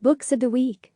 Books of the Week.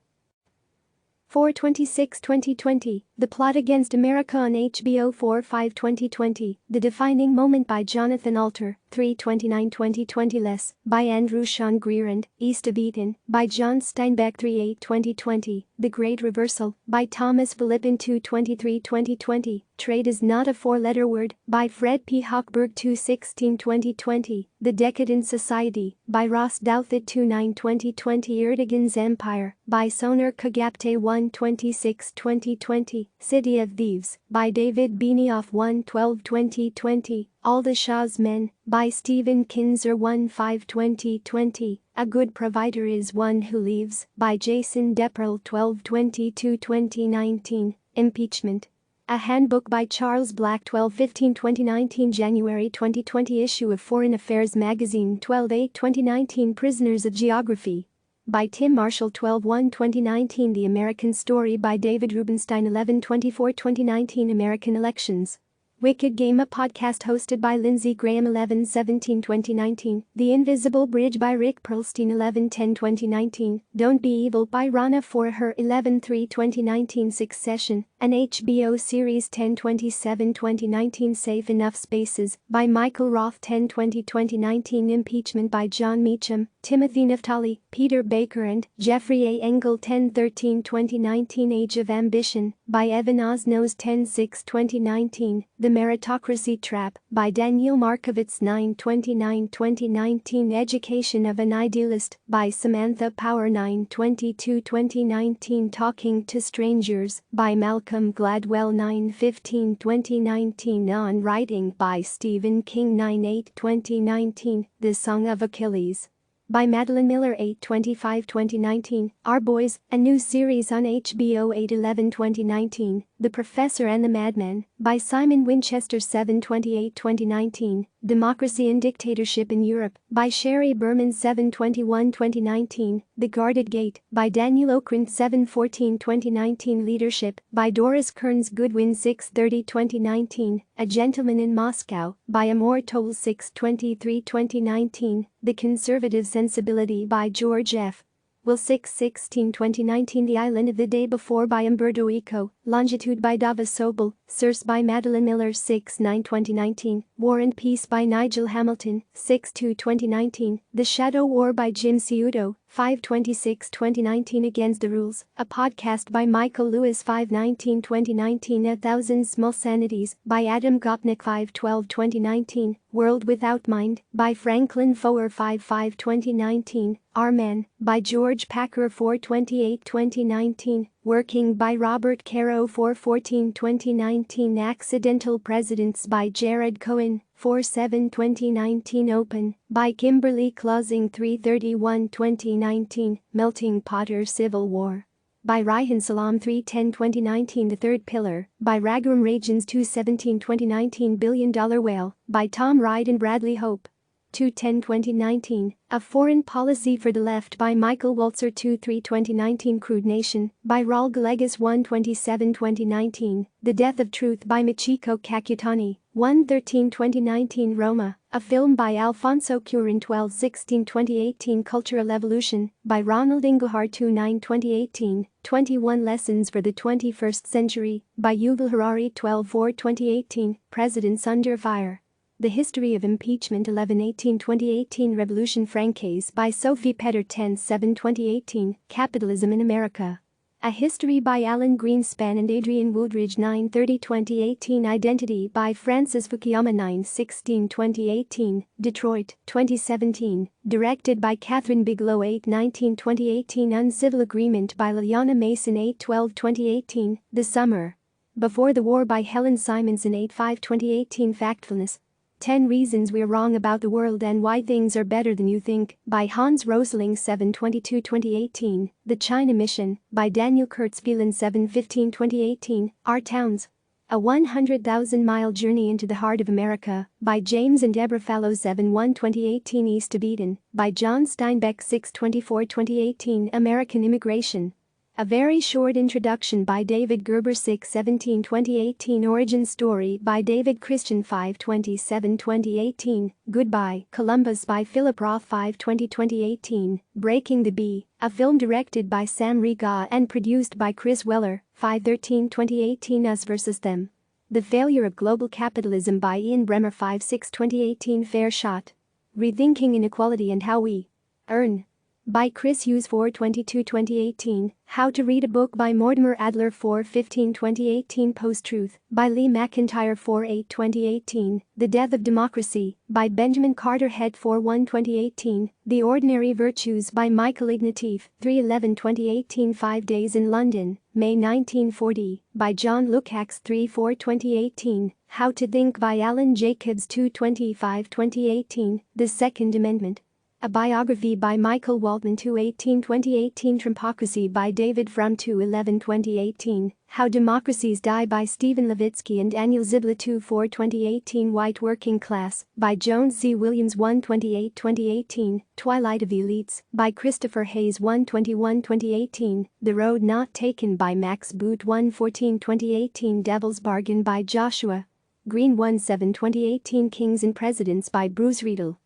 4/26/2020, The Plot Against America on HBO. 4/5/2020, The Defining Moment by Jonathan Alter. 3/29/2020, Less, by Andrew Sean Greer and East of Eden, by John Steinbeck. 3/8/2020, The Great Reversal, by Thomas Philippin. 2/23/2020, Trade is Not a Four-Letter Word, by Fred P. Hochberg. 2/16/2020, The Decadent Society, by Ross Douthat. 2/9/2020, Erdogan's Empire, by Soner Kagapte. 1/26/2020, City of Thieves, by David Benioff. 1/12/2020, All the Shah's Men, by Stephen Kinzer. 1/5/2020, A Good Provider is One Who Leaves, by Jason Deperl. 12/22/2019, Impeachment, A Handbook, by Charles Black. 12/15/2019, January 2020 issue of Foreign Affairs magazine. 12/8/2019, Prisoners of Geography, by Tim Marshall. 12/1/2019, The American Story, by David Rubenstein. 11/24/2019, American Elections, Wicked Game, a podcast hosted by Lindsey Graham. 11/17/2019, The Invisible Bridge, by Rick Perlstein. 11/10/2019, Don't Be Evil, by Rana Forher. 11/3/2019, Succession, an HBO series. 10/27/2019, Safe Enough Spaces, by Michael Roth. 10/20/2019, Impeachment, by John Meacham, Timothy Naftali, Peter Baker and Jeffrey A. Engel. 10/13/2019, Age of Ambition, by Evan Osnos. 10/6/2019, The Meritocracy Trap, by Daniel Markovitz. 9/29/2019, Education of an Idealist, by Samantha Power. 9/22/2019, Talking to Strangers, by Malcolm Gladwell. 9/15/2019, On Writing, by Stephen King. 9/8/2019, The Song of Achilles, by Madeline Miller. 8/25/2019, Our Boys, a new series on HBO. 8/11/2019, The Professor and the Madman, by Simon Winchester. 7/28/2019, Democracy and Dictatorship in Europe, by Sherry Berman. 7/21/2019, The Guarded Gate, by Daniel Okrent. 7/14/2019, Leadership, by Doris Kearns Goodwin. 6/30/2019, A Gentleman in Moscow, by Amor Toll. 6/23/2019, The Conservative Sensibility, by George F. Will. 6/16/2019, The Island of the Day Before, by Umberto Eco, Longitude, by Dava Sobel, Source, by Madeline Miller. 6/9/2019, War and Peace, by Nigel Hamilton. 6/2/2019, The Shadow War, by Jim Ciuto. 5/26/2019, Against the Rules, a podcast by Michael Lewis. 5/19/2019, A Thousand Small Sanities, by Adam Gopnik. 5/12/2019, World Without Mind, by Franklin Foer. 5/5/2019, Our Man, by George Packer. 4/28/2019, Working, by Robert Caro. 4/14/2019, Accidental Presidents, by Jared Cohen. 4/7/2019, Open, by Kimberly Closing. 3/31/2019, Melting Potter Civil War, by Ryan Salam. 3/10/2019, The Third Pillar, by Raghuram Rajan. 2/17/2019, Billion Dollar Whale, by Tom Wright and Bradley Hope. 2/10/2019, A Foreign Policy for the Left, by Michael Walzer. 2/3/2019, Crude Nation, by Raul Galegas. 1/27/2019, The Death of Truth, by Michiko Kakutani. 1/13/2019, Roma, a film, by Alfonso Cuarón. 12/16/2018, Cultural Evolution, by Ronald Inglehart. 2/9/2018, 21 Lessons for the 21st Century, by Yuval Harari. 12/4/2018, Presidents Under Fire, The History of Impeachment. 11/18/2018, Revolution Francaise, by Sophie Petter. 10/7/2018, Capitalism in America, A History, by Alan Greenspan and Adrian Wooldridge. 9/30/2018, Identity, by Francis Fukuyama. 9/16/2018, Detroit, 2017, directed by Catherine Bigelow. 8/19/2018, Uncivil Agreement, by Liliana Mason. 8/12/2018, The Summer Before the War, by Helen Simonson. 8/5/2018, Factfulness, 10 Reasons We're Wrong About the World and Why Things Are Better Than You Think, by Hans Rosling. 7/22/2018, The China Mission, by Daniel Kurtzvielen. 7/15/2018, Our Towns, A 100,000-Mile Journey into the Heart of America, by James and Deborah Fallow. 7/1/2018, East of Eden, by John Steinbeck. 6/24/2018, American Immigration, A very short introduction by David Gerber 6/17 2018 Origin story by David Christian 5/27 2018 Goodbye Columbus by Philip Roth 5/20 2018 Breaking the Bee, a film directed by Sam Riga and produced by Chris Weller 5/13 2018 Us vs. Them. The Failure of Global Capitalism by Ian Bremmer 5/6 2018 Fair Shot. Rethinking Inequality and How We Earn. By Chris Hughes 4/22 2018 How to Read a Book by Mortimer Adler 4/15 2018 Post-Truth by Lee McIntyre 4/8 2018 The Death of Democracy by Benjamin Carter Head 4/1 2018 The Ordinary Virtues by Michael Ignatieff 3/11 2018 5 Days in London, May 1940 by John Lukács 3/4 2018 How to Think by Alan Jacobs 2/25 2018 The Second Amendment. A biography by Michael Waldman 2/18 2018 Trumpocracy by David Frum 2/11 2018 How Democracies Die by Stephen Levitsky and Daniel Ziblatt 2/4 2018 White Working Class by Jones Z. Williams 1/28 2018 Twilight of the Elites by Christopher Hayes 1/21 2018 The Road Not Taken by Max Boot 1/14 2018 Devil's Bargain by Joshua Green 1/7 2018 Kings and Presidents by Bruce Riedel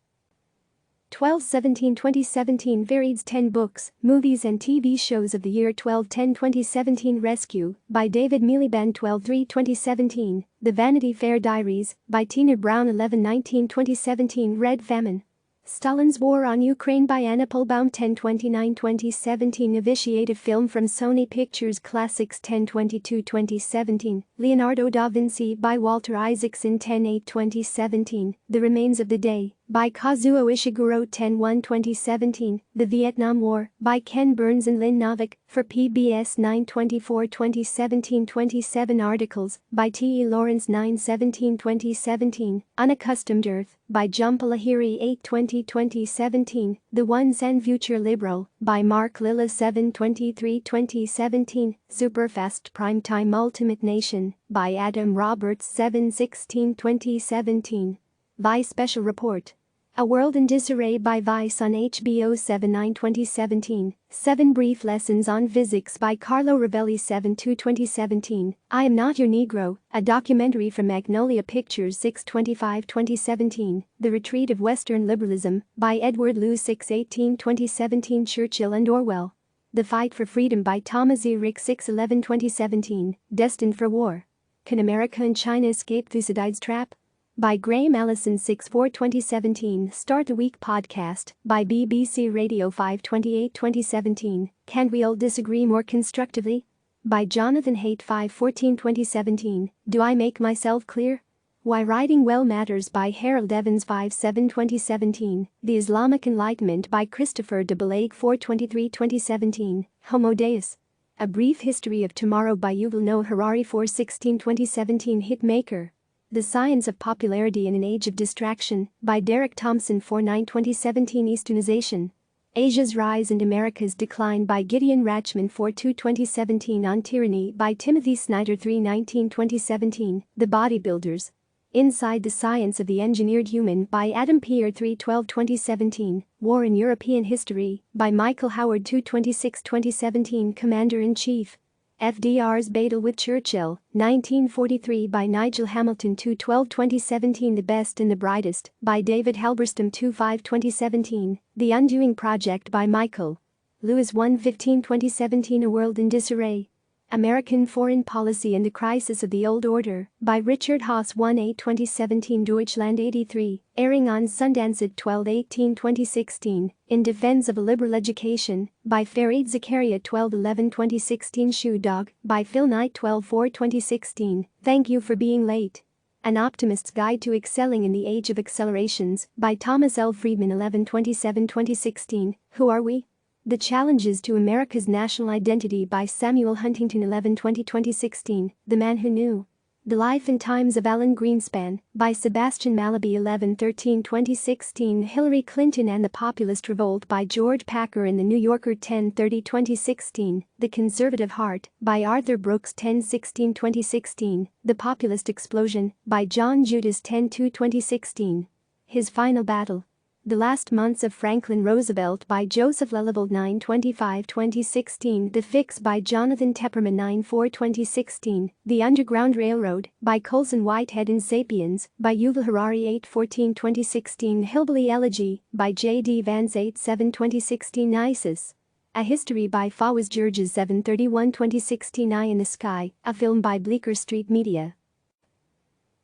12/17 2017 Varied's 10 Books, Movies and TV Shows of the Year 12/10 2017 Rescue by David Miliband 12/3 2017 The Vanity Fair Diaries by Tina Brown 11/19 2017 Red Famine Stalin's War on Ukraine by Anna Polbaum 10/29 2017 A vitiated film from Sony Pictures Classics 10/22 2017 Leonardo da Vinci by Walter Isaacson 10/8 2017 The Remains of the Day by Kazuo Ishiguro 10/1 2017 The Vietnam War by Ken Burns and Lynn Novick for PBS 9/24 2017 27 articles by T. E. Lawrence 9/17 2017 Unaccustomed Earth by Jhumpa Lahiri 8/20 2017 The Once and Future Liberal by Mark Lilla 7/23 2017 Superfast Primetime Ultimate Nation by Adam Roberts 7/16 2017 Vice Special Report A World in Disarray by Vice on HBO 7/9 2017 7 Brief Lessons on Physics by Carlo Rovelli 7/2 2017 I Am Not Your Negro, a documentary from Magnolia Pictures 6/25 2017 The Retreat of Western Liberalism by Edward Liu 6/18 2017 Churchill and Orwell The Fight for Freedom by Thomas E. Rick 6/11 2017 Destined for War. Can America and China Escape Thucydides' Trap? By Graham Allison 6/4 2017 Start the Week podcast by BBC Radio 5/28 2017 Can We All Disagree More Constructively? By Jonathan Haidt 5/14 2017 Do I Make Myself Clear? Why Writing Well Matters by Harold Evans 5/7 2017 The Islamic Enlightenment by Christopher de Balague 4/23 2017 Homo Deus. A Brief History of Tomorrow by Yuval Noah Harari 4/16 2017 Hitmaker. The Science of Popularity in an Age of Distraction by Derek Thompson 4/9 2017 Easternization. Asia's Rise and America's Decline by Gideon Rachman 4/2 2017 On Tyranny by Timothy Snyder 3/19 2017 The Bodybuilders. Inside the Science of the Engineered Human by Adam Peer 3/12 2017 War in European History by Michael Howard 2/26 2017 Commander-in-Chief. FDR's Battle with Churchill, 1943 by Nigel Hamilton 2/12 2017 The Best and the Brightest by David Halberstam 2/5 2017 The Undoing Project by Michael Lewis 1/15 2017 A World in Disarray. American Foreign Policy and the Crisis of the Old Order by Richard Haas 1/8 2017 Deutschland 83, airing on Sundance at 12/18 2016 In Defense of a Liberal Education by Fareed Zakaria 12/11 2016 Shoe Dog by Phil Knight 12/4 2016 Thank You for Being Late. An Optimist's Guide to Excelling in the Age of Accelerations by Thomas L. Friedman 11/27 2016 Who Are We? The Challenges to America's National Identity by Samuel Huntington 11/20 2016 The Man Who Knew. The Life and Times of Alan Greenspan by Sebastian Mallaby 11/13 2016 Hillary Clinton and the Populist Revolt by George Packer in The New Yorker 10/30 2016 The Conservative Heart by Arthur Brooks 10/16 2016 The Populist Explosion by John Judas 10/2 2016 His Final Battle. The Last Months of Franklin Roosevelt by Joseph Lulable 9/25/2016. The Fix by Jonathan Tepperman 9/4/2016. The Underground Railroad by Colson Whitehead and Sapiens by Yuval Harari 8/14/2016. Hillbilly Elegy by J.D. Vance 8/7/2016. ISIS: A History by Fawaz Georges 7/31/2016. Eye in the Sky, a film by Bleecker Street Media.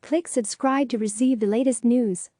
Click subscribe to receive the latest news.